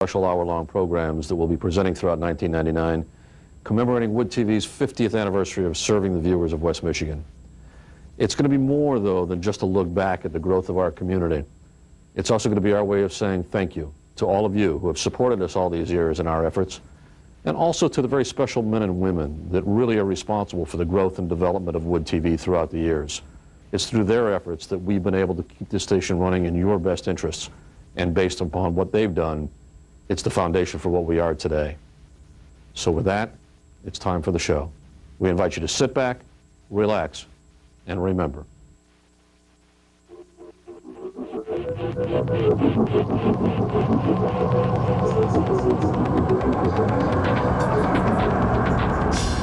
special hour-long programs that we'll be presenting throughout 1999, commemorating WOODTV's 50th anniversary of serving the viewers of West Michigan. It's going to be more, though, than just a look back at the growth of our community. It's also going to be our way of saying thank you to all of you who have supported us all these years in our efforts, and also to the very special men and women that really are responsible for the growth and development of WOODTV throughout the years. It's through their efforts that we've been able to keep this station running in your best interests, and based upon what they've done, it's the foundation for what we are today. So with that, it's time for the show. We invite you to sit back, relax, and remember.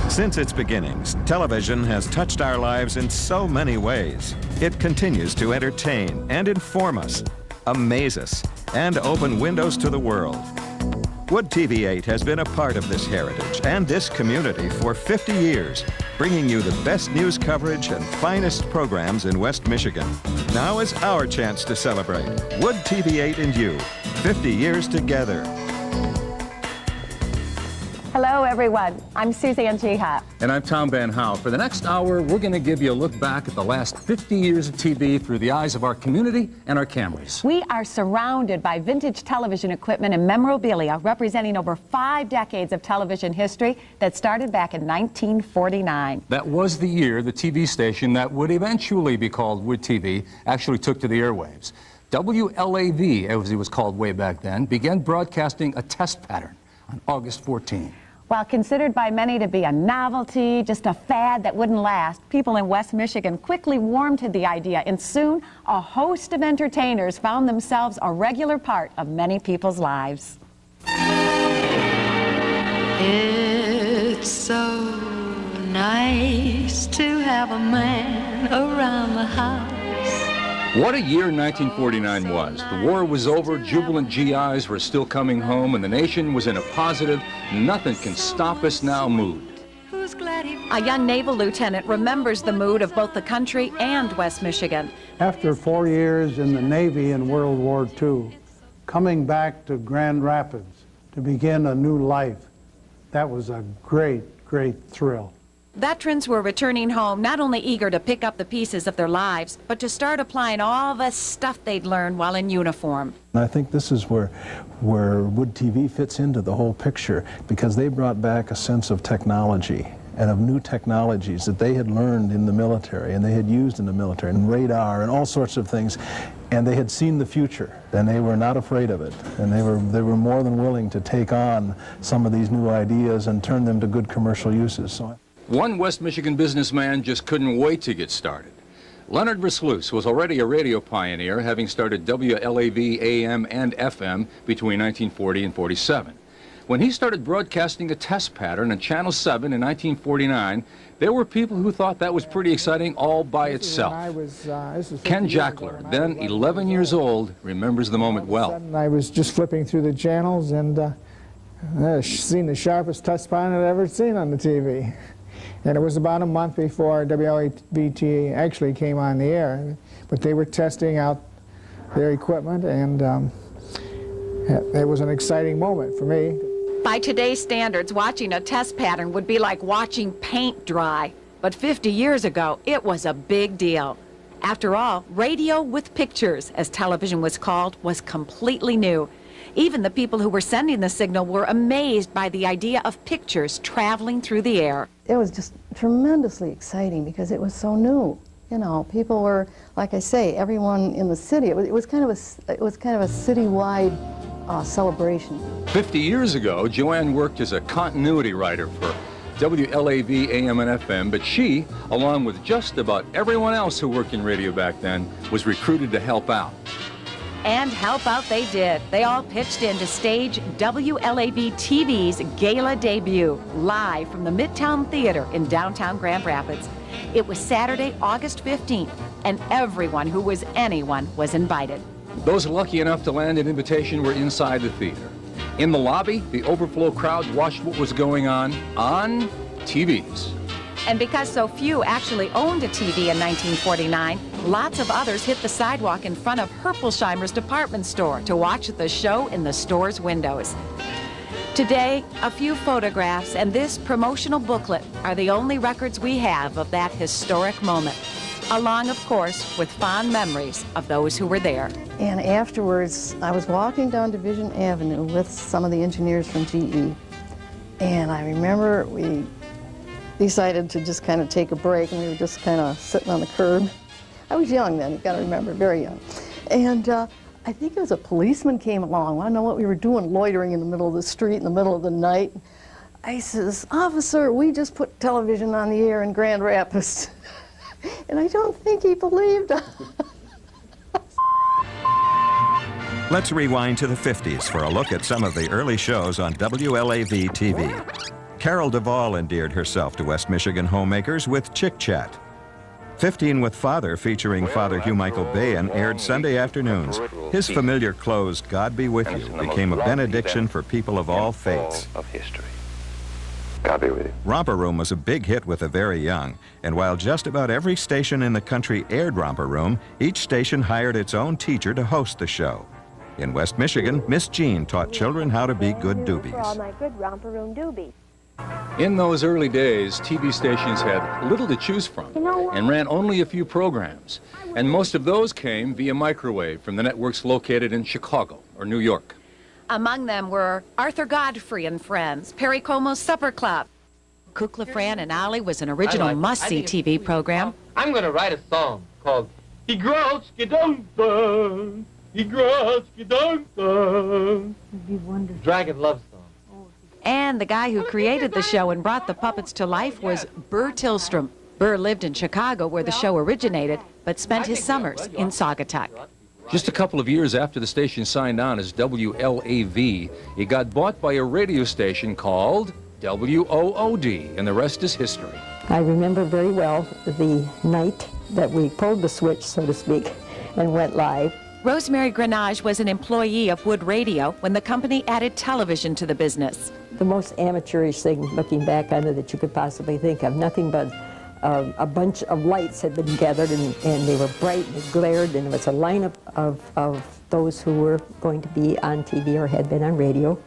Since its beginnings, television has touched our lives in so many ways. It continues to entertain and inform us, amaze us, and open windows to the world. WOODTV 8 has been a part of this heritage and this community for 50 years, bringing you the best news coverage and finest programs in West Michigan. Now is our chance to celebrate. WOODTV 8 and you, 50 years together. Hello, everyone. I'm Suzanne Jihop. And I'm Tom Van Howe. For the next hour, we're going to give you a look back at the last 50 years of TV through the eyes of our community and our cameras. We are surrounded by vintage television equipment and memorabilia representing over 5 decades of television history that started back in 1949. That was the year the TV station that would eventually be called WOODTV actually took to the airwaves. WLAV, as it was called way back then, began broadcasting a test pattern on August 14. While considered by many to be a novelty, just a fad that wouldn't last, people in West Michigan quickly warmed to the idea, and soon a host of entertainers found themselves a regular part of many people's lives. It's so nice to have a man around the house. What a year 1949 was. The war was over, jubilant GIs were still coming home, and the nation was in a positive, nothing can stop us now mood. A young naval lieutenant remembers the mood of both the country and West Michigan. After 4 years in the Navy in World War II, coming back to Grand Rapids to begin a new life, that was a great, great thrill. Veterans were returning home not only eager to pick up the pieces of their lives, but to start applying all the stuff they'd learned while in uniform. I think this is where WOODTV fits into the whole picture, because they brought back a sense of technology and of new technologies that they had learned in the military and they had used in the military, and radar and all sorts of things, and they had seen the future and they were not afraid of it, and they were more than willing to take on some of these new ideas and turn them to good commercial uses. So one West Michigan businessman just couldn't wait to get started. Leonard Versluis was already a radio pioneer, having started WLAV AM and FM between 1940 and 47. When he started broadcasting a test pattern on Channel 7 in 1949, there were people who thought that was pretty exciting all by itself. Ken Jackler, then 11 years old, remembers the moment well. I was just flipping through the channels and seen the sharpest test pattern I'd ever seen on the TV. And it was about a month before WLAVT actually came on the air, but they were testing out their equipment, and it was an exciting moment for me. By today's standards, watching a test pattern would be like watching paint dry. But 50 years ago, it was a big deal. After all, radio with pictures, as television was called, was completely new. Even the people who were sending the signal were amazed by the idea of pictures traveling through the air. It was just tremendously exciting because it was so new. You know, people were, like I say, everyone in the city. It was kind of a citywide celebration. 50 years ago, Joanne worked as a continuity writer for WLAV AM and FM, but she, along with just about everyone else who worked in radio back then, was recruited to help out. And help out they did. They all pitched in to stage WLAV-TV's gala debut, live from the Midtown Theater in downtown Grand Rapids. It was Saturday, August 15th, and everyone who was anyone was invited. Those lucky enough to land an invitation were inside the theater. In the lobby, the overflow crowd watched what was going on TVs. And because so few actually owned a TV in 1949, lots of others hit the sidewalk in front of Herpolsheimer's department store to watch the show in the store's windows. Today, a few photographs and this promotional booklet are the only records we have of that historic moment, along, of course, with fond memories of those who were there. And afterwards, I was walking down Division Avenue with some of the engineers from GE. And I remember we decided to just kind of take a break, and we were just kind of sitting on the curb. I was young then, you got to remember, very young. And I think it was a policeman came along. I don't know what we were doing, loitering in the middle of the street in the middle of the night. I says, "Officer, we just put television on the air in Grand Rapids." And I don't think he believed us. Let's rewind to the 50s for a look at some of the early shows on WLAV-TV. Carol Duvall endeared herself to West Michigan homemakers with Chick Chat. 15 with Father, featuring Father Hugh Michael Bayan, aired Sunday afternoons. His familiar close, "God Be With You," became a benediction for people of all faiths. God be with you. Romper Room was a big hit with the very young, and while just about every station in the country aired Romper Room, each station hired its own teacher to host the show. In West Michigan, Miss Jean taught children how to be good doobies. For all my good Romper Room doobies. In those early days, TV stations had little to choose from and ran only a few programs. And most of those came via microwave from the networks located in Chicago or New York. Among them were Arthur Godfrey and Friends, Perry Como's Supper Club. Kukla, Fran, and Ollie was an original must-see TV program. I'm going to write a song called "He Grows Skidunka, He Grows Skidunka." Dragon Love Song. And the guy who created the show and brought the puppets to life was Burr Tillstrom. Burr lived in Chicago, where the show originated, but spent his summers in Saugatuck. Just a couple of years after the station signed on as WLAV, it got bought by a radio station called WOOD, and the rest is history. I remember very well the night that we pulled the switch, so to speak, and went live. Rosemary Grenage was an employee of Wood Radio when the company added television to the business. The most amateurish thing, looking back on it, that you could possibly think of. Nothing but a bunch of lights had been gathered, and they were bright and they glared, and there was a lineup of those who were going to be on TV or had been on radio.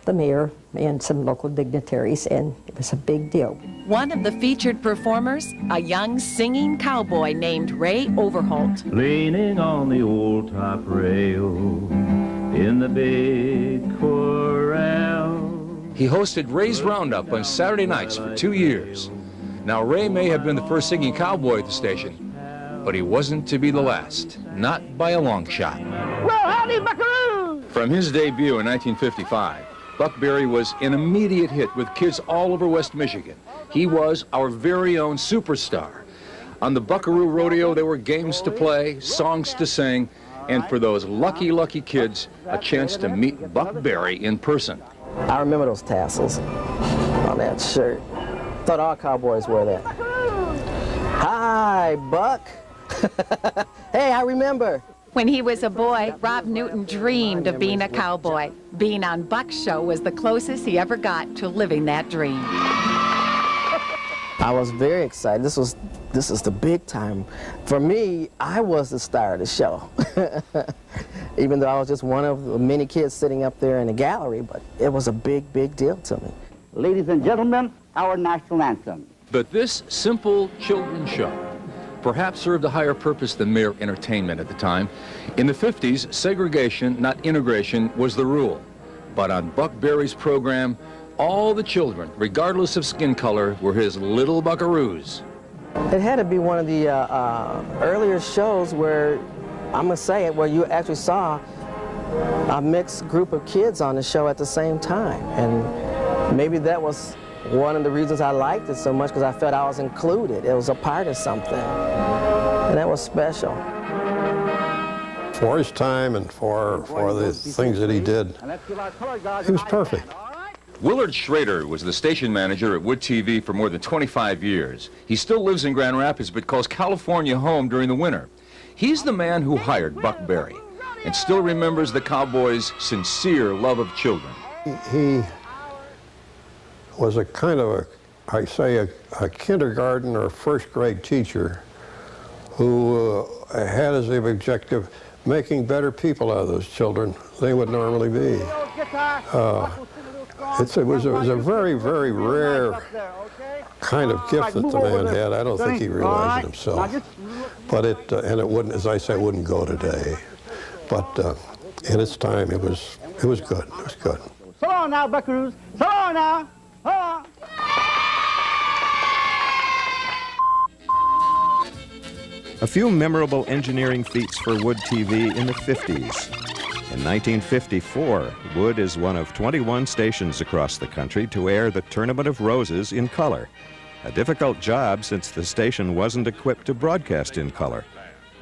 The mayor and some local dignitaries, and it was a big deal. One of the featured performers, a young singing cowboy named Ray Overholt. Leaning on the old top rail in the big corral. He hosted Ray's Roundup on Saturday nights for 2 years. Now, Ray may have been the first singing cowboy at the station, but he wasn't to be the last, not by a long shot. Well, howdy, buckaroo! From his debut in 1955, Buck Berry was an immediate hit with kids all over West Michigan. He was our very own superstar. On the Buckaroo Rodeo, there were games to play, songs to sing, and for those lucky, lucky kids, a chance to meet Buck Berry in person. I remember those tassels on that shirt. Thought all cowboys wore that. Hi, Buck. Hey, I remember. When he was a boy, Rob Newton dreamed of being a cowboy. Being on Buck's show was the closest he ever got to living that dream. I was very excited. This is the big time. For me, I was the star of the show. Even though I was just one of the many kids sitting up there in the gallery, but it was a big, big deal to me. Ladies and gentlemen, our national anthem. But this simple children's show perhaps served a higher purpose than mere entertainment at the time. In the 50s, segregation, not integration, was the rule. But on Buck Berry's program, all the children, regardless of skin color, were his little buckaroos. It had to be one of the earlier shows where, I'm going to say it, where you actually saw a mixed group of kids on the show at the same time. And maybe that was one of the reasons I liked it so much, because I felt I was included. It was a part of something, and that was special. For his time and for the things that he did, he was perfect. Willard Schrader was the station manager at WOODTV for more than 25 years. He still lives in Grand Rapids, but calls California home during the winter. He's the man who hired Buck Berry and still remembers the cowboy's sincere love of children. He was a kind of I say, a kindergarten or first grade teacher who had as the objective making better people out of those children than they would normally be. It was a very, very rare kind of gift that the man had. I don't think he realized it himself. But and it wouldn't, as I say, it wouldn't go today. But in its time, it was good. It was good. So long now, buckaroos. So long now. So long. A few memorable engineering feats for Wood TV in the 50s. In 1954, Wood is one of 21 stations across the country to air the Tournament of Roses in color. A difficult job since the station wasn't equipped to broadcast in color.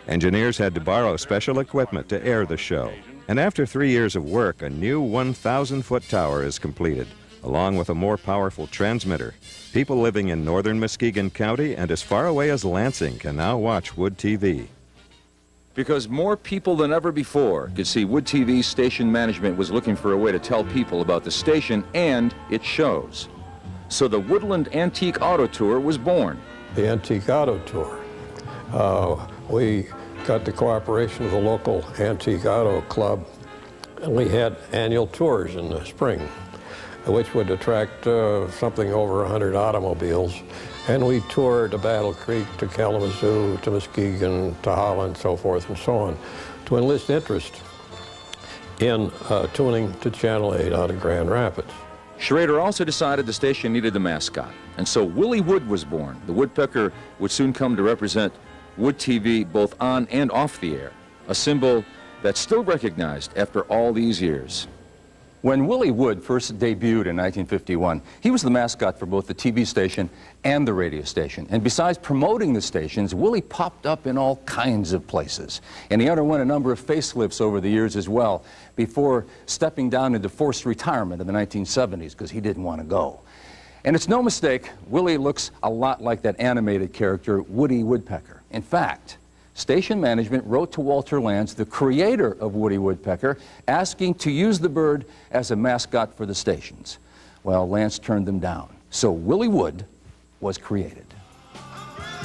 Engineers had to borrow special equipment to air the show. And after 3 years of work, a new 1,000-foot tower is completed, along with a more powerful transmitter. People living in northern Muskegon County and as far away as Lansing can now watch Wood TV. Because more people than ever before could see Wood TV's station management was looking for a way to tell people about the station and its shows. So the Woodland Antique Auto Tour was born. The Antique Auto Tour. We got the cooperation of the local Antique Auto Club, and we had annual tours in the spring, which would attract something over 100 automobiles. And we toured to Battle Creek, to Kalamazoo, to Muskegon, to Holland, so forth and so on, to enlist interest in tuning to Channel 8 out of Grand Rapids. Schrader also decided the station needed a mascot, and so Willie Wood was born. The woodpecker would soon come to represent Wood TV both on and off the air, a symbol that's still recognized after all these years. When Willie Wood first debuted in 1951, he was the mascot for both the TV station and the radio station. And besides promoting the stations, Willie popped up in all kinds of places. And he underwent a number of facelifts over the years as well, before stepping down into forced retirement in the 1970s because he didn't want to go. And it's no mistake, Willie looks a lot like that animated character, Woody Woodpecker. In fact, station management wrote to Walter Lantz, the creator of Woody Woodpecker, asking to use the bird as a mascot for the stations. Well, Lantz turned them down, so Willie Wood was created.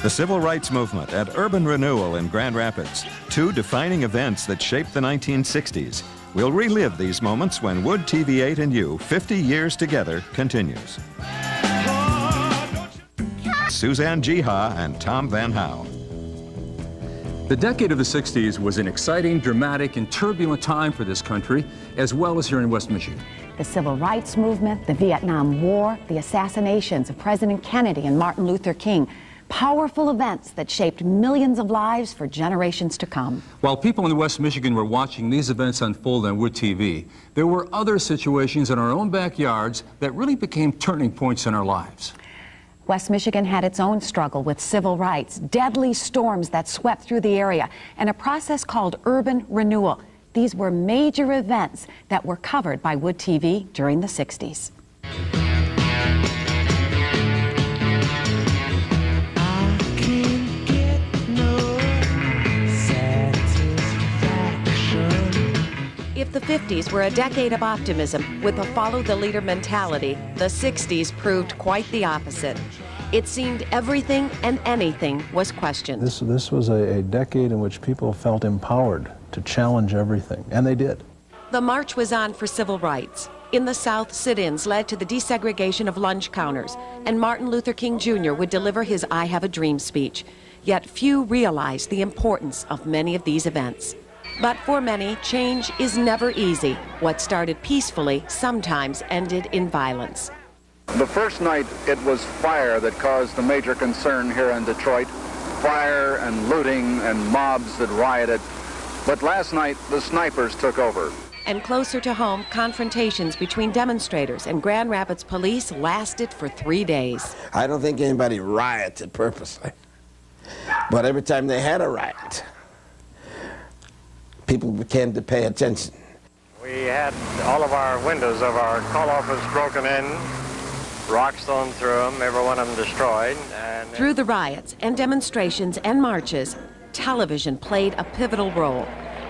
The Civil Rights Movement and Urban Renewal in Grand Rapids, two defining events that shaped the 1960s. We'll relive these moments when Wood TV 8 and You, 50 years together, continues. Suzanne Jiha and Tom Van Howe. The decade of the 60s was an exciting, dramatic, and turbulent time for this country, as well as here in West Michigan. The Civil Rights Movement, the Vietnam War, the assassinations of President Kennedy and Martin Luther King. Powerful events that shaped millions of lives for generations to come. While people in West Michigan were watching these events unfold on Wood TV, there were other situations in our own backyards that really became turning points in our lives. West Michigan had its own struggle with civil rights, deadly storms that swept through the area, and a process called urban renewal. These were major events that were covered by Wood TV during the 60s. If the 50s were a decade of optimism with a follow-the-leader mentality, the 60s proved quite the opposite. It seemed everything and anything was questioned. This was a decade in which people felt empowered to challenge everything, and they did. The march was on for civil rights. In the South, sit-ins led to the desegregation of lunch counters, and Martin Luther King Jr. would deliver his I Have a Dream speech. Yet few realized the importance of many of these events. But for many, change is never easy. What started peacefully sometimes ended in violence. The first night, it was fire that caused the major concern here in Detroit. Fire and looting and mobs that rioted. But last night, the snipers took over. And closer to home, confrontations between demonstrators and Grand Rapids police lasted for 3 days. I don't think anybody rioted purposely. But every time they had a riot, people began to pay attention. We had all of our windows of our call office broken in, rocks thrown through them, every one of them destroyed. And through the riots and demonstrations and marches, television played a pivotal role,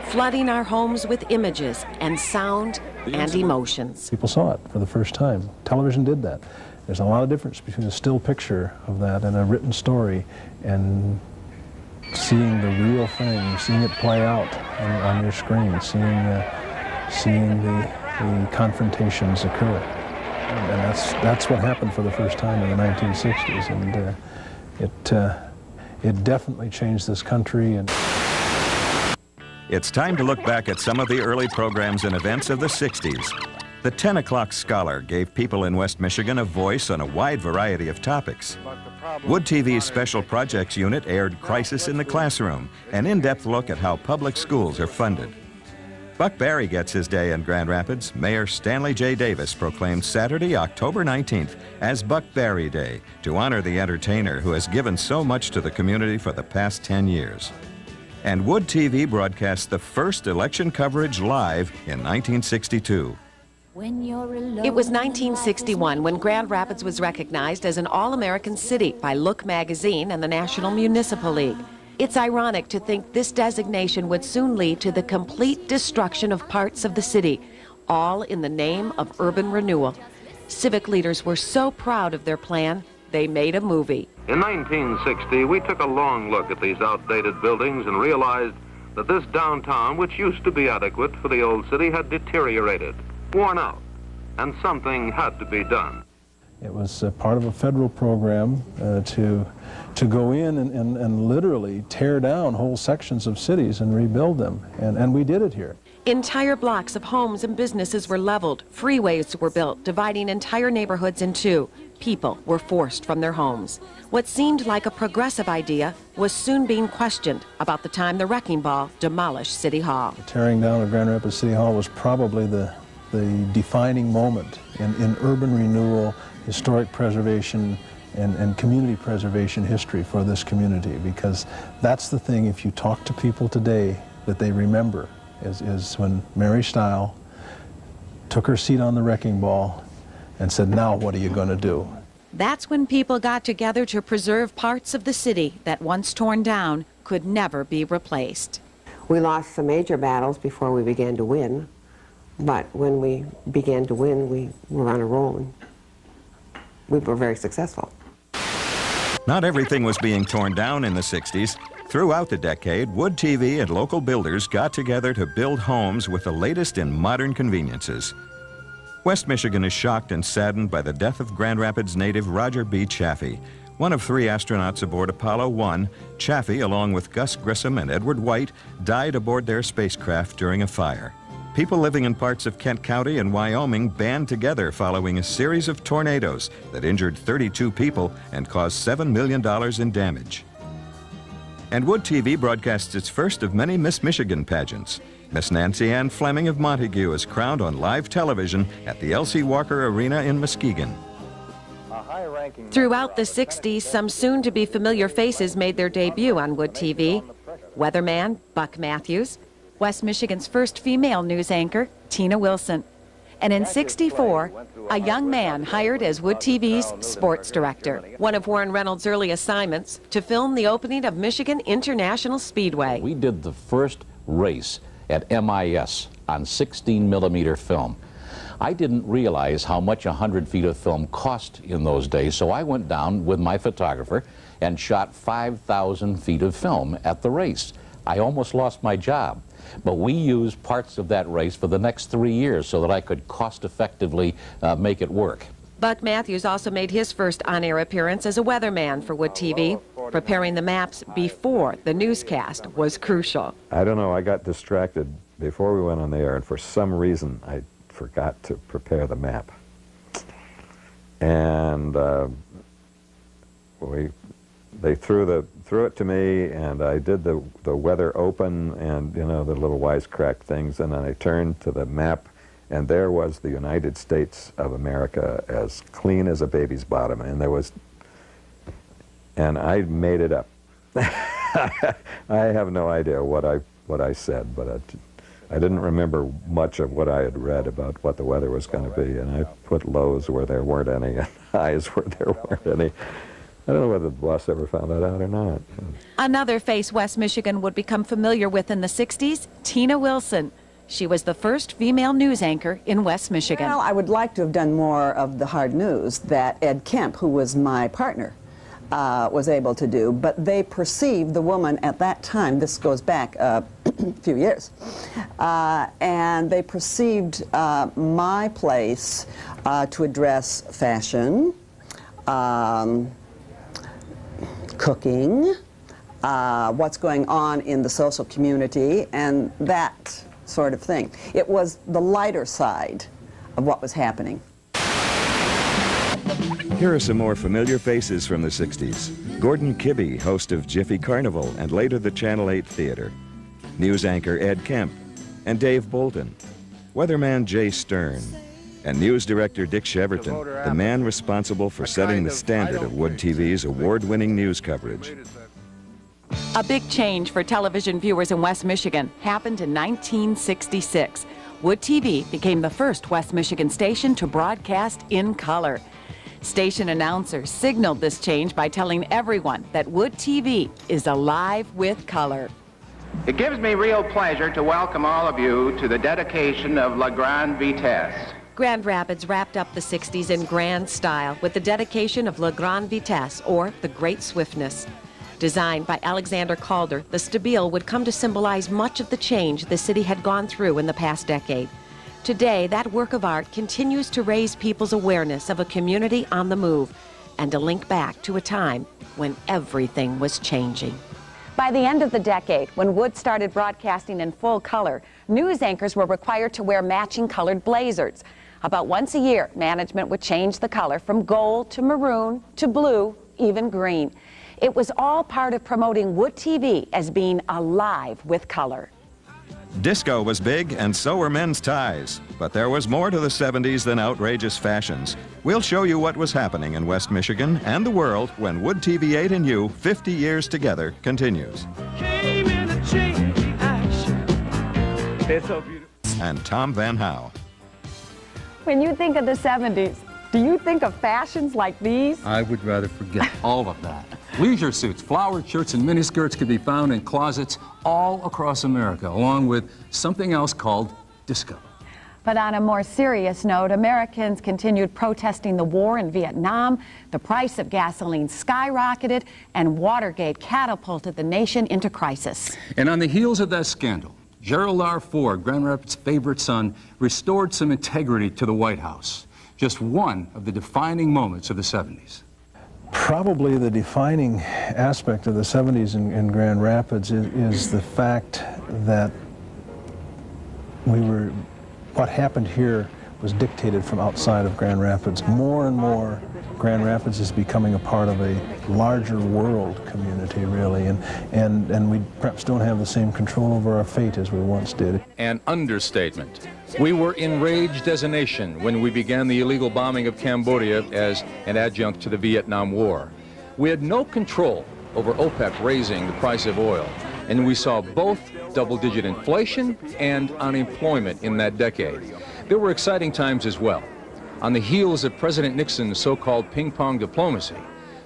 flooding our homes with images and sound and emotions. People saw it for the first time. Television did that. There's a lot of difference between a still picture of that and a written story, and seeing the real thing, seeing it play out on your screen, seeing the confrontations occur. And that's what happened for the first time in the 1960s, and it definitely changed this country. And it's time to look back at some of the early programs and events of the 60s. The 10 O'Clock Scholar gave people in West Michigan a voice on a wide variety of topics. WOODTV's Special Projects Unit aired Crisis in the Classroom, an in-depth look at how public schools are funded. Buck Barry gets his day in Grand Rapids. Mayor Stanley J. Davis proclaimed Saturday, October 19th as Buck Barry Day to honor the entertainer who has given so much to the community for the past 10 years. And WOODTV broadcast the first election coverage live in 1962. It was 1961 when Grand Rapids was recognized as an All-American City by Look magazine and the National Municipal League. It's ironic to think this designation would soon lead to the complete destruction of parts of the city, all in the name of urban renewal. Civic leaders were so proud of their plan, they made a movie. In 1960, we took a long look at these outdated buildings and realized that this downtown, which used to be adequate for the old city, had deteriorated, worn out, and something had to be done. It was part of a federal program to go in and literally tear down whole sections of cities and rebuild them, and we did it here. Entire blocks of homes and businesses were leveled, freeways were built, dividing entire neighborhoods in two. People were forced from their homes. What seemed like a progressive idea was soon being questioned about the time the wrecking ball demolished City Hall. Tearing down of Grand Rapids City Hall was probably the defining moment in urban renewal, historic preservation, and community preservation history for this community, because that's the thing, if you talk to people today, that they remember is when Mary Stile took her seat on the wrecking ball and said, "Now what are you going to do?" That's when people got together to preserve parts of the city that once torn down could never be replaced. We lost some major battles before we began to win, but when we began to win, we were on a roll and we were very successful. Not everything was being torn down in the 60s. Throughout the decade, WOODTV and local builders got together to build homes with the latest in modern conveniences. West Michigan is shocked and saddened by the death of Grand Rapids native Roger B. Chaffee. One of 3 astronauts aboard Apollo 1, Chaffee, along with Gus Grissom and Edward White, died aboard their spacecraft during a fire. People living in parts of Kent County and Wyoming band together following a series of tornadoes that injured 32 people and caused $7 million in damage. And WOODTV broadcasts its first of many Miss Michigan pageants. Miss Nancy Ann Fleming of Montague is crowned on live television at the L.C. Walker Arena in Muskegon. Throughout the 60s, some soon-to-be familiar faces made their debut on WOODTV. Weatherman Buck Matthews, West Michigan's first female news anchor, Tina Wilson. And in '64, a young man hired as WOODTV's sports director. One of Warren Reynolds' early assignments to film the opening of Michigan International Speedway. We did the first race at MIS on 16mm film. I didn't realize how much 100 feet of film cost in those days, so I went down with my photographer and shot 5,000 feet of film at the race. I almost lost my job, but we used parts of that race for the next 3 years so that I could cost-effectively make it work. Buck Matthews also made his first on-air appearance as a weatherman for WOODTV. Preparing the maps before the newscast was crucial. I don't know, I got distracted before we went on the air, and for some reason I forgot to prepare the map. And they threw it to me, and I did the weather open and, you know, the little wisecrack things, and then I turned to the map, and there was the United States of America as clean as a baby's bottom, and there was, and I made it up. I have no idea what I said, but I didn't remember much of what I had read about what the weather was going to be, and I put lows where there weren't any and highs where there weren't any. I don't know whether the boss ever found that out or not. Another face West Michigan would become familiar with in the '60s, Tina Wilson. She was the first female news anchor in West Michigan. Well, I would like to have done more of the hard news that Ed Kemp, who was my partner, was able to do, but they perceived the woman at that time, this goes back a few years, and they perceived my place to address fashion, cooking, what's going on in the social community, and that sort of thing. It was the lighter side of what was happening. Here are some more familiar faces from the 60s. Gordon Kibbe, host of Jiffy Carnival and later the Channel 8 Theater. News anchor Ed Kemp and Dave Bolton. Weatherman Jay Stern. And news director Dick Cheverton, the man responsible for setting the standard of WOODTV's award-winning news coverage. A big change for television viewers in West Michigan happened in 1966. WOODTV became the first West Michigan station to broadcast in color. Station announcers signaled this change by telling everyone that WOODTV is alive with color. It gives me real pleasure to welcome all of you to the dedication of La Grande Vitesse. Grand Rapids wrapped up the 60s in grand style with the dedication of La Grande Vitesse, or the Great Swiftness. Designed by Alexander Calder, the Stabile would come to symbolize much of the change the city had gone through in the past decade. Today, that work of art continues to raise people's awareness of a community on the move and to link back to a time when everything was changing. By the end of the decade, when Wood started broadcasting in full color, news anchors were required to wear matching colored blazers. About once a year, management would change the color from gold to maroon to blue, even green. It was all part of promoting WOODTV as being alive with color. Disco was big, and so were men's ties. But there was more to the 70s than outrageous fashions. We'll show you what was happening in West Michigan and the world when WOODTV 8 and You, 50 years together, continues. Came in a change action. It's so beautiful. And Tom Van Howe. When you think of the 70s, do you think of fashions like these? I would rather forget all of that. Leisure suits, flowered shirts, and miniskirts could be found in closets all across America, along with something else called disco. But on a more serious note, Americans continued protesting the war in Vietnam, the price of gasoline skyrocketed, and Watergate catapulted the nation into crisis. And on the heels of that scandal, Gerald R. Ford, Grand Rapids' favorite son, restored some integrity to the White House. Just one of the defining moments of the 70s. Probably the defining aspect of the 70s in Grand Rapids is the fact that what happened here was dictated from outside of Grand Rapids. More and more, Grand Rapids is becoming a part of a larger world community, really, and we perhaps don't have the same control over our fate as we once did. An understatement. We were enraged as a nation when we began the illegal bombing of Cambodia as an adjunct to the Vietnam War. We had no control over OPEC raising the price of oil, and we saw both double-digit inflation and unemployment in that decade. There were exciting times as well. On the heels of President Nixon's so-called ping-pong diplomacy,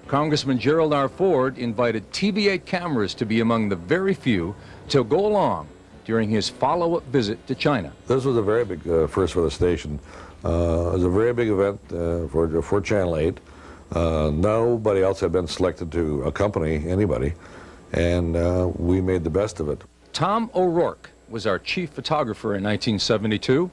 Congressman Gerald R. Ford invited TV8 cameras to be among the very few to go along during his follow-up visit to China. This was a very big first for the station. It was a very big event for Channel 8. Nobody else had been selected to accompany anybody, and we made the best of it. Tom O'Rourke was our chief photographer in 1972,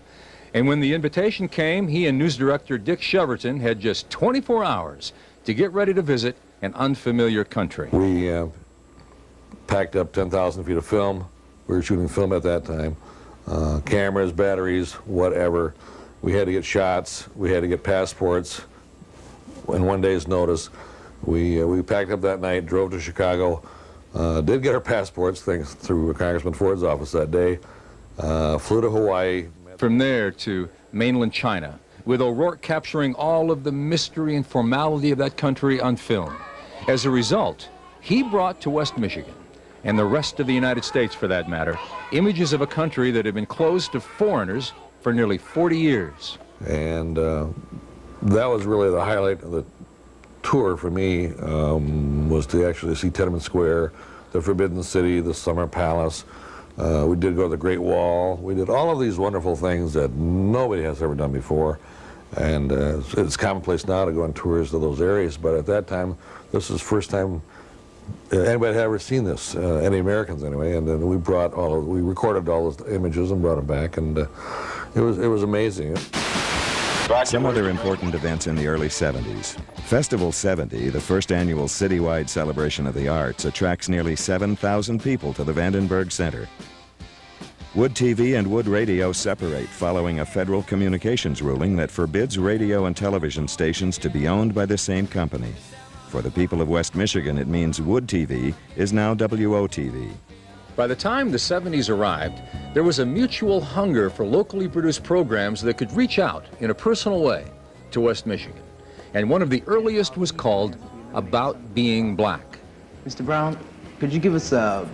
and when the invitation came, he and news director Dick Cheverton had just 24 hours to get ready to visit an unfamiliar country. We packed up 10,000 feet of film. We were shooting film at that time. Cameras, batteries, whatever. We had to get shots. We had to get passports in one day's notice. We packed up that night, drove to Chicago, did get our passports, thanks through Congressman Ford's office that day, flew to Hawaii. From there to mainland China, with O'Rourke capturing all of the mystery and formality of that country on film. As a result, he brought to West Michigan, and the rest of the United States for that matter, images of a country that had been closed to foreigners for nearly 40 years. And that was really the highlight of the tour for me, was to actually see Tiananmen Square, the Forbidden City, the Summer Palace, We did go to the Great Wall. We did all of these wonderful things that nobody has ever done before. And it's commonplace now to go on tours to those areas, but at that time, this is the first time anybody had ever seen this, any Americans anyway. And then we recorded all those images and brought them back, and it was amazing. Some other important events in the early 70s. Festival 70, the first annual citywide celebration of the arts, attracts nearly 7,000 people to the Vandenberg Center. Wood TV and Wood Radio separate following a federal communications ruling that forbids radio and television stations to be owned by the same company. For the people of West Michigan, it means Wood TV is now WOTV. By the time the 70s arrived, there was a mutual hunger for locally produced programs that could reach out in a personal way to West Michigan. And one of the earliest was called About Being Black. Mr. Brown, could you give us a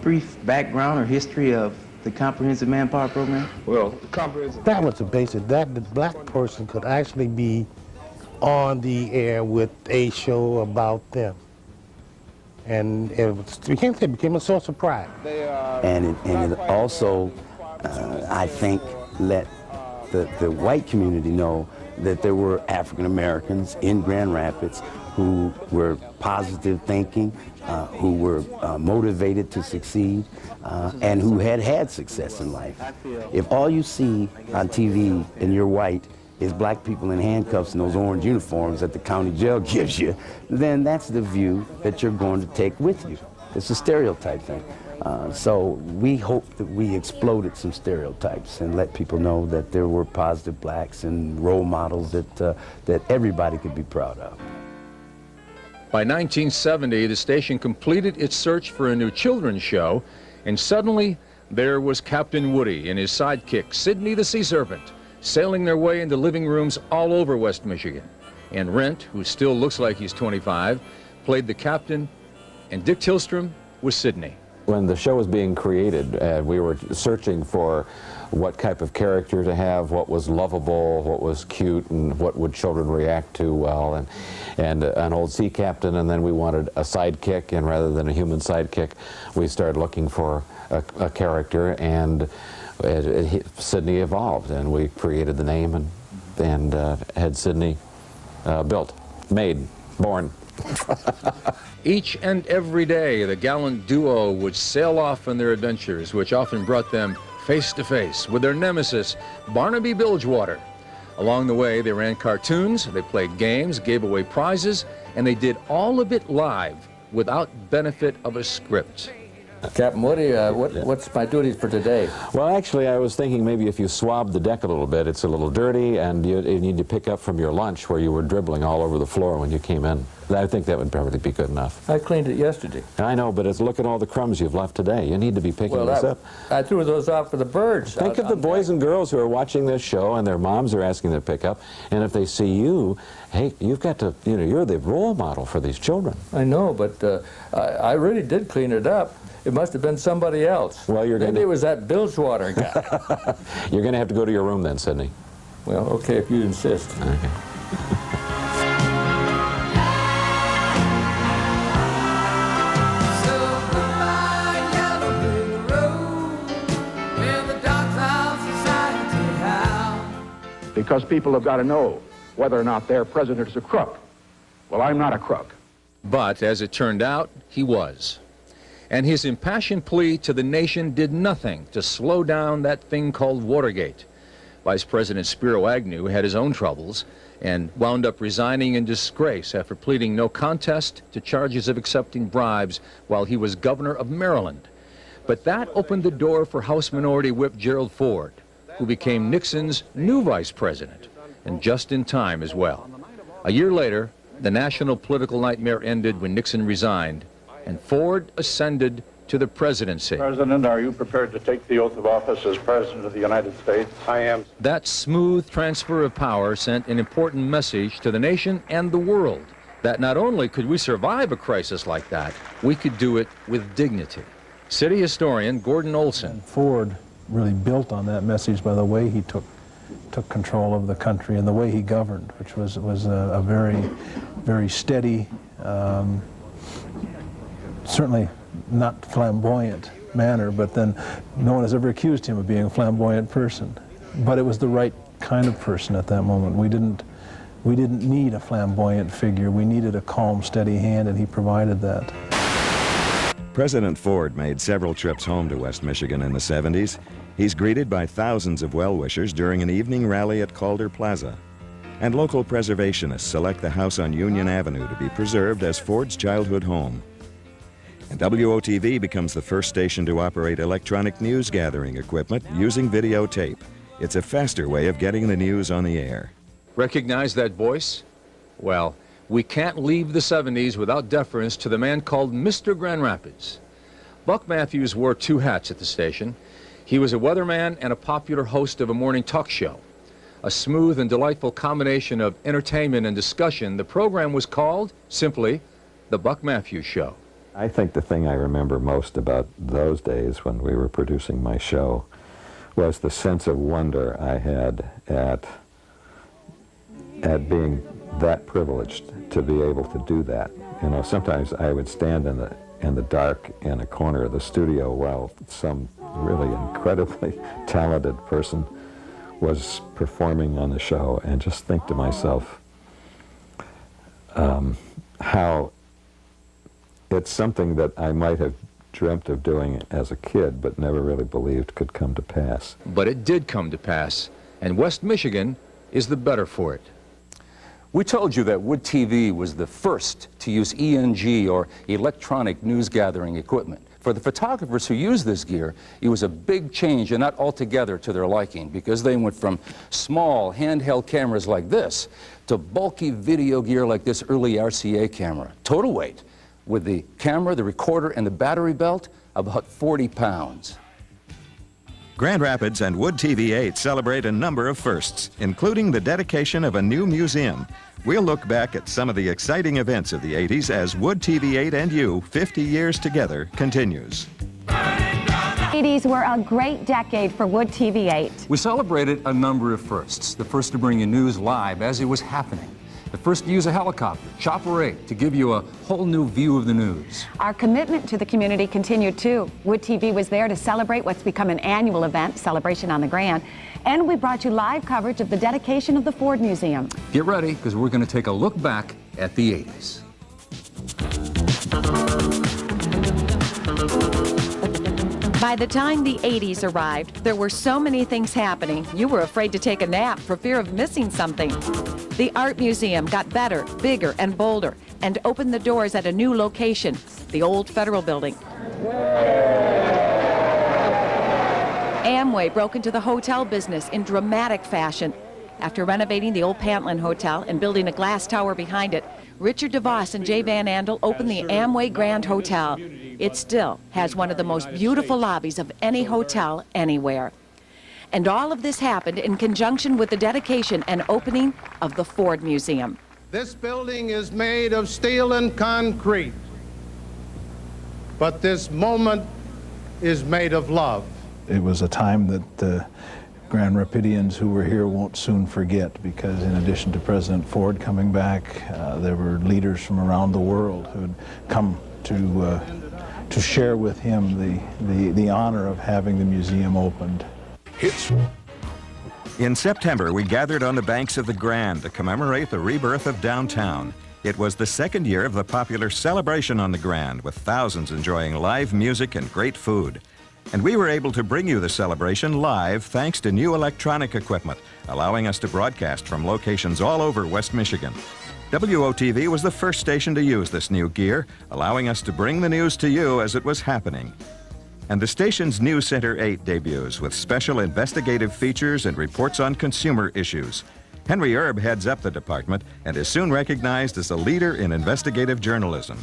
brief background or history of the Comprehensive Manpower Program? Well, comprehensive. That was the basic, that the black person could actually be on the air with a show about them. And it became a source of pride. And it also, I think, let the white community know that there were African Americans in Grand Rapids who were positive thinking, who were motivated to succeed, and who had success in life. If all you see on TV and you're white is black people in handcuffs in those orange uniforms that the county jail gives you, then that's the view that you're going to take with you. It's a stereotype thing. So we hope that we exploded some stereotypes and let people know that there were positive blacks and role models that everybody could be proud of. By 1970, the station completed its search for a new children's show, and suddenly there was Captain Woody and his sidekick, Sidney the Sea Serpent, sailing their way into living rooms all over West Michigan. And Rent, who still looks like he's 25, played the captain, and Dick Tillstrom was Sidney. When the show was being created, we were searching for what type of character to have, what was lovable, what was cute, and what would children react to well, and an old sea captain, and then we wanted a sidekick, and rather than a human sidekick, we started looking for a character, and Sidney evolved, and we created the name and had Sidney built, made, born. Each and every day, the gallant duo would sail off on their adventures, which often brought them face to face with their nemesis, Barnaby Bilgewater. Along the way, they ran cartoons, they played games, gave away prizes, and they did all of it live without benefit of a script. Captain Woody, what's my duties for today? Well, actually, I was thinking maybe if you swab the deck a little bit, it's a little dirty, and you need to pick up from your lunch where you were dribbling all over the floor when you came in. I think that would probably be good enough. I cleaned it yesterday. I know, but look at all the crumbs you've left today. You need to be picking this up. I threw those out for the birds. Think of the boys and girls who are watching this show, and their moms are asking them to pick up, and if they see you, hey, you've got to, you're the role model for these children. I know, but I really did clean it up. It must have been somebody else. Well, Maybe it was that Bilgewater guy. You're going to have to go to your room then, Sidney. Well, okay, if you insist. Okay. Because people have got to know whether or not their president is a crook. Well, I'm not a crook. But as it turned out, he was. And his impassioned plea to the nation did nothing to slow down that thing called Watergate. Vice President Spiro Agnew had his own troubles and wound up resigning in disgrace after pleading no contest to charges of accepting bribes while he was governor of Maryland. But that opened the door for House Minority Whip Gerald Ford, who became Nixon's new vice president, and just in time as well. A year later, the national political nightmare ended when Nixon resigned, and Ford ascended to the presidency. President, are you prepared to take the oath of office as President of the United States? I am. That smooth transfer of power sent an important message to the nation and the world that not only could we survive a crisis like that, we could do it with dignity. City historian Gordon Olson. Ford really built on that message by the way he took control of the country and the way he governed, which was a very, very steady, certainly not flamboyant manner, but then no one has ever accused him of being a flamboyant person. But it was the right kind of person at that moment. We didn't need a flamboyant figure. We needed a calm, steady hand, and he provided that. President Ford made several trips home to West Michigan in the 70s. He's greeted by thousands of well-wishers during an evening rally at Calder Plaza. And local preservationists select the house on Union Avenue to be preserved as Ford's childhood home. And WOTV becomes the first station to operate electronic news gathering equipment using videotape. It's a faster way of getting the news on the air. Recognize that voice? Well, we can't leave the 70s without deference to the man called Mr. Grand Rapids. Buck Matthews wore two hats at the station. He was a weatherman and a popular host of a morning talk show. A smooth and delightful combination of entertainment and discussion, the program was called, simply, The Buck Matthews Show. I think the thing I remember most about those days when we were producing my show was the sense of wonder I had at being that privileged to be able to do that. You know, sometimes I would stand in the dark in a corner of the studio while some really incredibly talented person was performing on the show and just think to myself how it's something that I might have dreamt of doing as a kid but never really believed could come to pass. But it did come to pass, and West Michigan is the better for it. We told you that WOODTV was the first to use ENG, or electronic news gathering equipment. For the photographers who use this gear, it was a big change and not altogether to their liking, because they went from small handheld cameras like this to bulky video gear like this early RCA camera. Total weight, with the camera, the recorder, and the battery belt, about 40 pounds. Grand Rapids and WOODTV 8 celebrate a number of firsts, including the dedication of a new museum. We'll look back at some of the exciting events of the 80s as WOODTV 8 and you, 50 years together, continues. The 80s were a great decade for WOODTV 8. We celebrated a number of firsts. The first to bring you news live as it was happening. The first to use a helicopter, Chopper 8, to give you a whole new view of the news. Our commitment to the community continued too. WOODTV was there to celebrate what's become an annual event, Celebration on the Grand, and we brought you live coverage of the dedication of the Ford Museum. Get ready, because we're going to take a look back at the 80s. By the time the 80s arrived, there were so many things happening, you were afraid to take a nap for fear of missing something. The Art Museum got better, bigger, and bolder, and opened the doors at a new location, the old Federal Building. Amway broke into the hotel business in dramatic fashion. After renovating the old Pantland Hotel and building a glass tower behind it, Richard DeVos and Jay Van Andel opened the Amway Grand Hotel. It still has one of the most beautiful lobbies of any hotel anywhere. And all of this happened in conjunction with the dedication and opening of the Ford Museum. This building is made of steel and concrete, but this moment is made of love. It was a time that the Grand Rapidians who were here won't soon forget, because in addition to President Ford coming back, there were leaders from around the world who had come to share with him the honor of having the museum opened. In September, we gathered on the banks of the Grand to commemorate the rebirth of downtown. It was the second year of the popular Celebration on the Grand, with thousands enjoying live music and great food. And we were able to bring you the celebration live thanks to new electronic equipment, allowing us to broadcast from locations all over West Michigan. WOTV was the first station to use this new gear, allowing us to bring the news to you as it was happening. And the station's News Center 8 debuts with special investigative features and reports on consumer issues. Henry Erb heads up the department and is soon recognized as a leader in investigative journalism.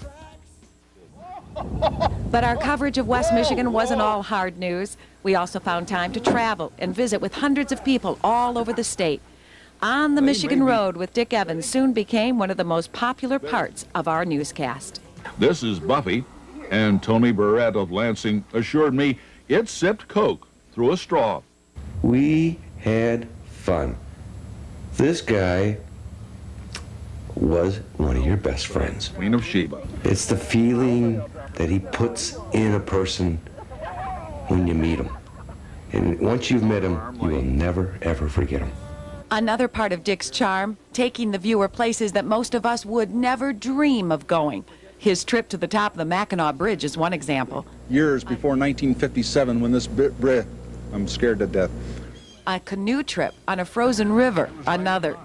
But our coverage of West Michigan wasn't all hard news. We also found time to travel and visit with hundreds of people all over the state. On the Michigan Road with Dick Evans soon became one of the most popular parts of our newscast. This is Buffy, and Tony Barrett of Lansing assured me it sipped Coke through a straw. We had fun. This guy was one of your best friends. Queen of Sheba. It's the feeling that he puts in a person when you meet them. And once you've met them, you will never, ever forget them. Another part of Dick's charm, taking the viewer places that most of us would never dream of going. His trip to the top of the Mackinac Bridge is one example. Years before 1957, when this bridge, I'm scared to death. A canoe trip on a frozen river, another.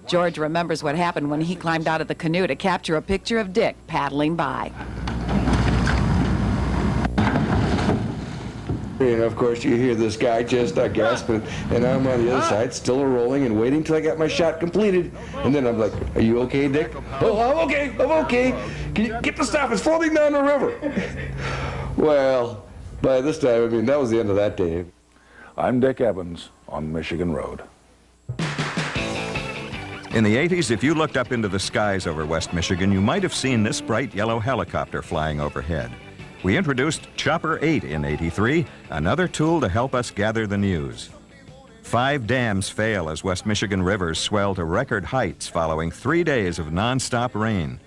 George remembers what happened when he climbed out of the canoe to capture a picture of Dick paddling by. And of course you hear this guy just gasping, and I'm on the other side, still rolling and waiting till I got my shot completed. And then I'm like, "Are you okay, Dick?" "Oh, I'm okay, I'm okay. Can you get the stuff? It's floating down the river." Well, by this time, I mean, that was the end of that day. I'm Dick Evans on Michigan Road. In the 80s, if you looked up into the skies over West Michigan, you might have seen this bright yellow helicopter flying overhead. We introduced Chopper 8 in '83, another tool to help us gather the news. 5 dams fail as West Michigan rivers swell to record heights following 3 days of nonstop rain.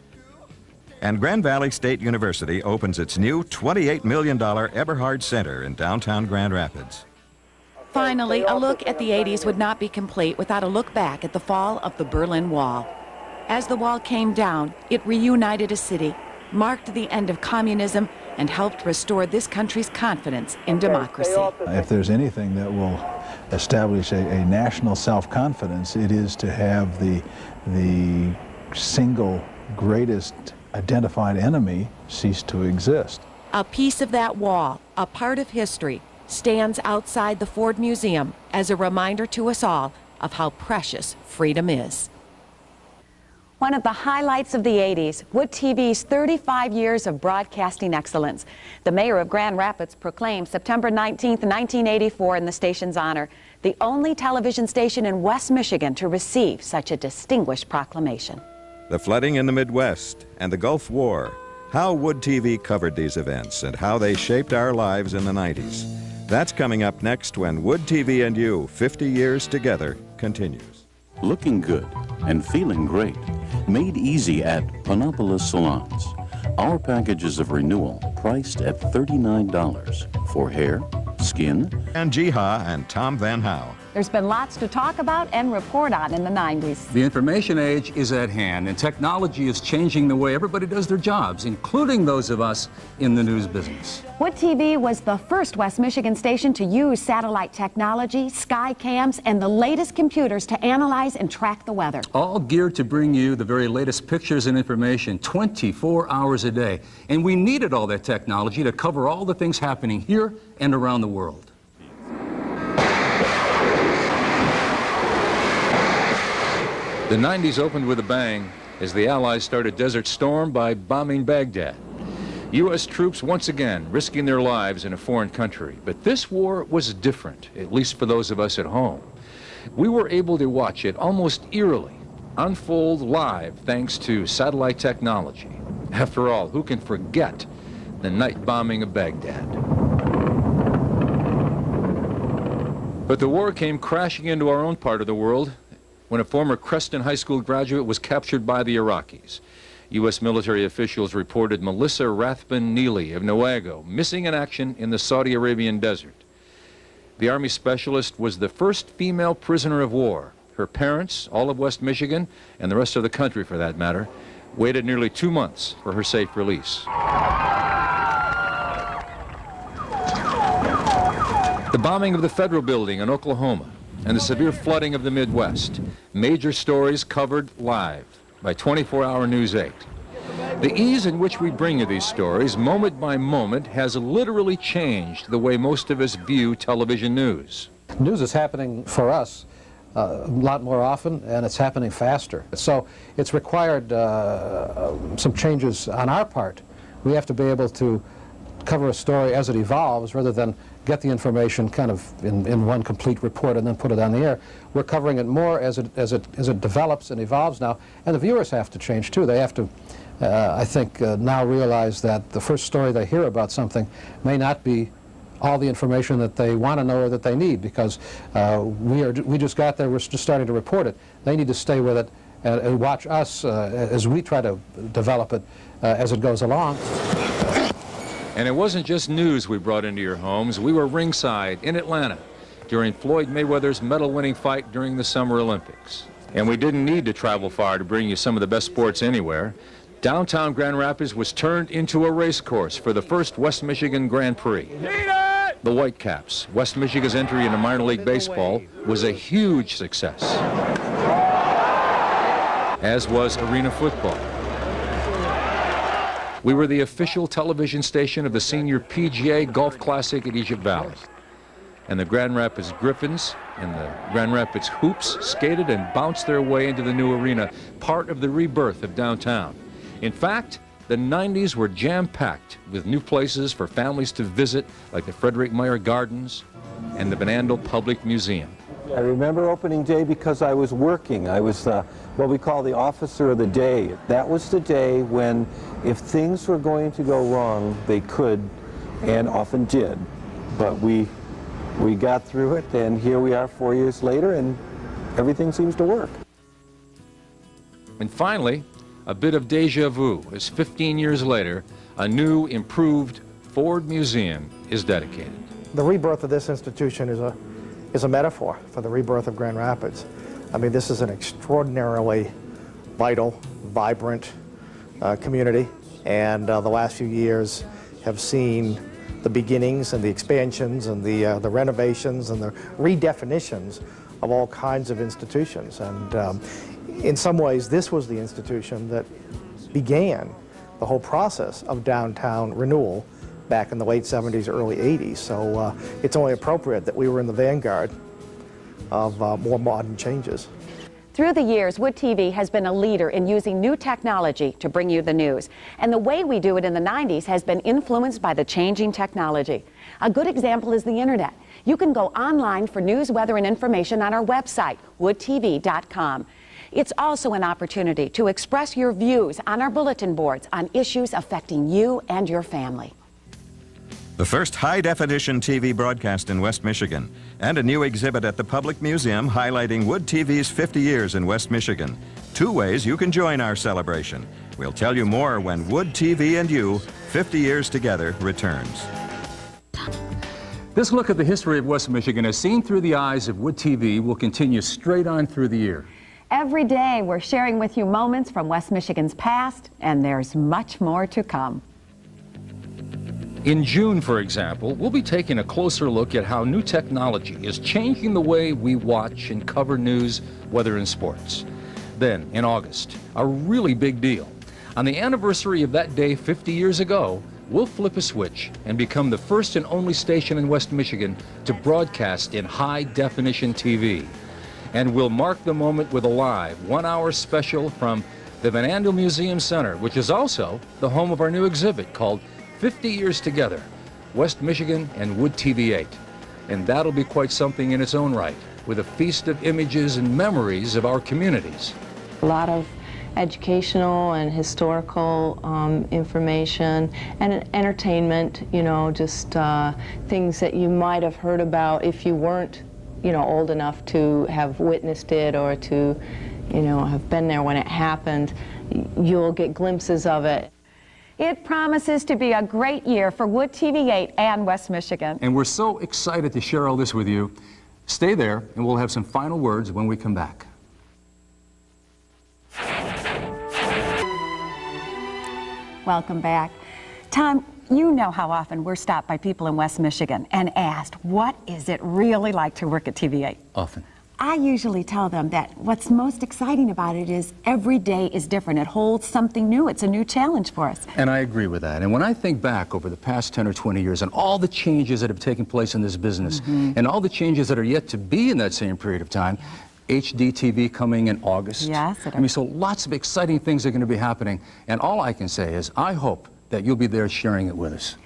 And Grand Valley State University opens its new $28 million Eberhard Center in downtown Grand Rapids. Finally, a look at the 80s would not be complete without a look back at the fall of the Berlin Wall. As the wall came down, it reunited a city, marked the end of communism, and helped restore this country's confidence in democracy. If there's anything that will establish a national self-confidence, it is to have the single greatest identified enemy cease to exist. A piece of that wall, a part of history, stands outside the Ford Museum as a reminder to us all of how precious freedom is. One of the highlights of the 80s, WOODTV's 35 years of broadcasting excellence. The mayor of Grand Rapids proclaimed September 19th, 1984 in the station's honor, the only television station in West Michigan to receive such a distinguished proclamation. The flooding in the Midwest and the Gulf War, how WOODTV covered these events and how they shaped our lives in the 90s. That's coming up next when WOODTV and You, 50 years together, continues. Looking good and feeling great, made easy at Panopolis Salons. Our packages of renewal priced at $39 for hair, skin, and Jiha and Tom Van Howe. There's been lots to talk about and report on in the 90s. The information age is at hand, and technology is changing the way everybody does their jobs, including those of us in the news business. WOODTV was the first West Michigan station to use satellite technology, sky cams, and the latest computers to analyze and track the weather. All geared to bring you the very latest pictures and information 24 hours a day. And we needed all that technology to cover all the things happening here and around the world. The 90s opened with a bang as the Allies started Desert Storm by bombing Baghdad. U.S. troops once again risking their lives in a foreign country. But this war was different, at least for those of us at home. We were able to watch it almost eerily unfold live thanks to satellite technology. After all, who can forget the night bombing of Baghdad? But the war came crashing into our own part of the world when a former Creston High School graduate was captured by the Iraqis. U.S. military officials reported Melissa Rathbun Neely of Newaygo missing in action in the Saudi Arabian desert. The Army specialist was the first female prisoner of war. Her parents, all of West Michigan, and the rest of the country for that matter, waited nearly 2 months for her safe release. The bombing of the Federal Building in Oklahoma and the severe flooding of the Midwest. Major stories covered live by 24-hour News 8. The ease in which we bring you these stories, moment by moment, has literally changed the way most of us view television news. News is happening for us a lot more often, and it's happening faster. So it's required some changes on our part. We have to be able to cover a story as it evolves rather than get the information kind of in one complete report and then put it on the air. We're covering it more as it develops and evolves now, and the viewers have to change too. They have to, I think, now realize that the first story they hear about something may not be all the information that they want to know or that they need, because we just got there, we're just starting to report it. They need to stay with it and watch us as we try to develop it as it goes along. And it wasn't just news we brought into your homes. We were ringside in Atlanta during Floyd Mayweather's medal-winning fight during the Summer Olympics. And we didn't need to travel far to bring you some of the best sports anywhere. Downtown Grand Rapids was turned into a race course for the first West Michigan Grand Prix. The Whitecaps, West Michigan's entry into minor league baseball, was a huge success, as was arena football. We were the official television station of the senior PGA Golf Classic at Egypt Valley. And the Grand Rapids Griffins and the Grand Rapids Hoops skated and bounced their way into the new arena, part of the rebirth of downtown. In fact, the 90s were jam-packed with new places for families to visit, like the Frederick Meyer Gardens and the Benandel Public Museum. I remember opening day because I was working. I was what we call the officer of the day. That was the day when, if things were going to go wrong, they could and often did. But we got through it, and here we are 4 years later, and everything seems to work. And finally, a bit of deja vu, as 15 years later, a new, improved Ford Museum is dedicated. The rebirth of this institution is a metaphor for the rebirth of Grand Rapids. I mean, this is an extraordinarily vital, vibrant community, and the last few years have seen the beginnings and the expansions and the renovations and the redefinitions of all kinds of institutions. And in some ways, this was the institution that began the whole process of downtown renewal back in the late 70s, early 80s. So it's only appropriate that we were in the vanguard of more modern changes. Through the years, WOODTV has been a leader in using new technology to bring you the news. And the way we do it in the 90s has been influenced by the changing technology. A good example is the internet. You can go online for news, weather, and information on our website, woodtv.com. It's also an opportunity to express your views on our bulletin boards on issues affecting you and your family. The first high-definition TV broadcast in West Michigan, and a new exhibit at the Public Museum highlighting WOODTV's 50 years in West Michigan. 2 ways you can join our celebration. We'll tell you more when WOODTV and you, 50 years together, returns. This look at the history of West Michigan, as seen through the eyes of WOODTV, will continue straight on through the year. Every day, we're sharing with you moments from West Michigan's past, and there's much more to come. In June, for example, we'll be taking a closer look at how new technology is changing the way we watch and cover news, weather, and sports. Then, in August, a really big deal. On the anniversary of that day 50 years ago, we'll flip a switch and become the first and only station in West Michigan to broadcast in high-definition TV. And we'll mark the moment with a live 1-hour special from the Benandel Museum Center, which is also the home of our new exhibit called 50 Years Together, West Michigan and WOODTV 8. And that'll be quite something in its own right, with a feast of images and memories of our communities. A lot of educational and historical information and entertainment, you know, just things that you might have heard about if you weren't, you know, old enough to have witnessed it or to, you know, have been there when it happened. You'll get glimpses of it. It promises to be a great year for WOODTV 8 and West Michigan. And we're so excited to share all this with you. Stay there, and we'll have some final words when we come back. Welcome back. Tom, you know how often we're stopped by people in West Michigan and asked, what is it really like to work at TV8? Often. I usually tell them that what's most exciting about it is every day is different. It holds something new. It's a new challenge for us. And I agree with that. And when I think back over the past 10 or 20 years and all the changes that have taken place in this business and all the changes that are yet to be in that same period of time, HD TV coming in August. Yes. I mean, so lots of exciting things are going to be happening. And all I can say is I hope that you'll be there sharing it with us.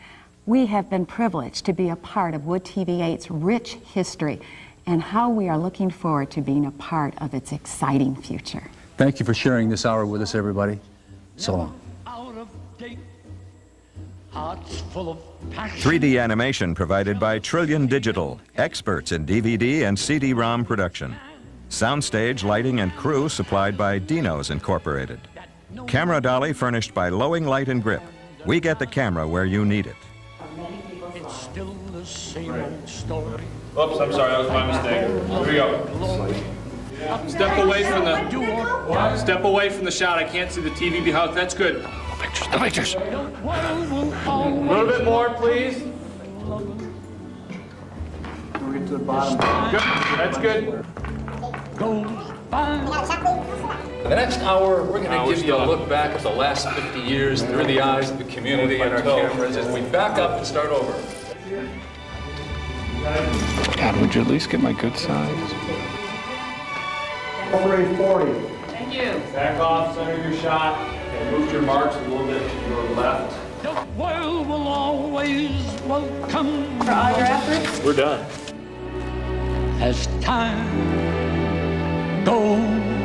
We have been privileged to be a part of WOODTV 8's rich history and how we are looking forward to being a part of its exciting future. Thank you for sharing this hour with us, everybody. So long. 3D animation provided by Trillion Digital, experts in DVD and CD-ROM production. Soundstage, lighting, and crew supplied by Dino's Incorporated. Camera dolly furnished by Lowing Light and Grip. We get the camera where you need it. the same old story. Oops, I'm sorry, that was my mistake. Here we go. Step away from the shot. I can't see the TV behind. That's good. The pictures. A little bit more, please. We'll get to the bottom. Good. That's good. For the next hour, we're going to give you a look back at the last 50 years through the eyes of the community and our cameras as we back up and start over. God, would you at least get my good side? 340. Thank you. Back off, center your shot, and move your marks a little bit to your left. The world will always welcome. For all your efforts? We're done. As time goes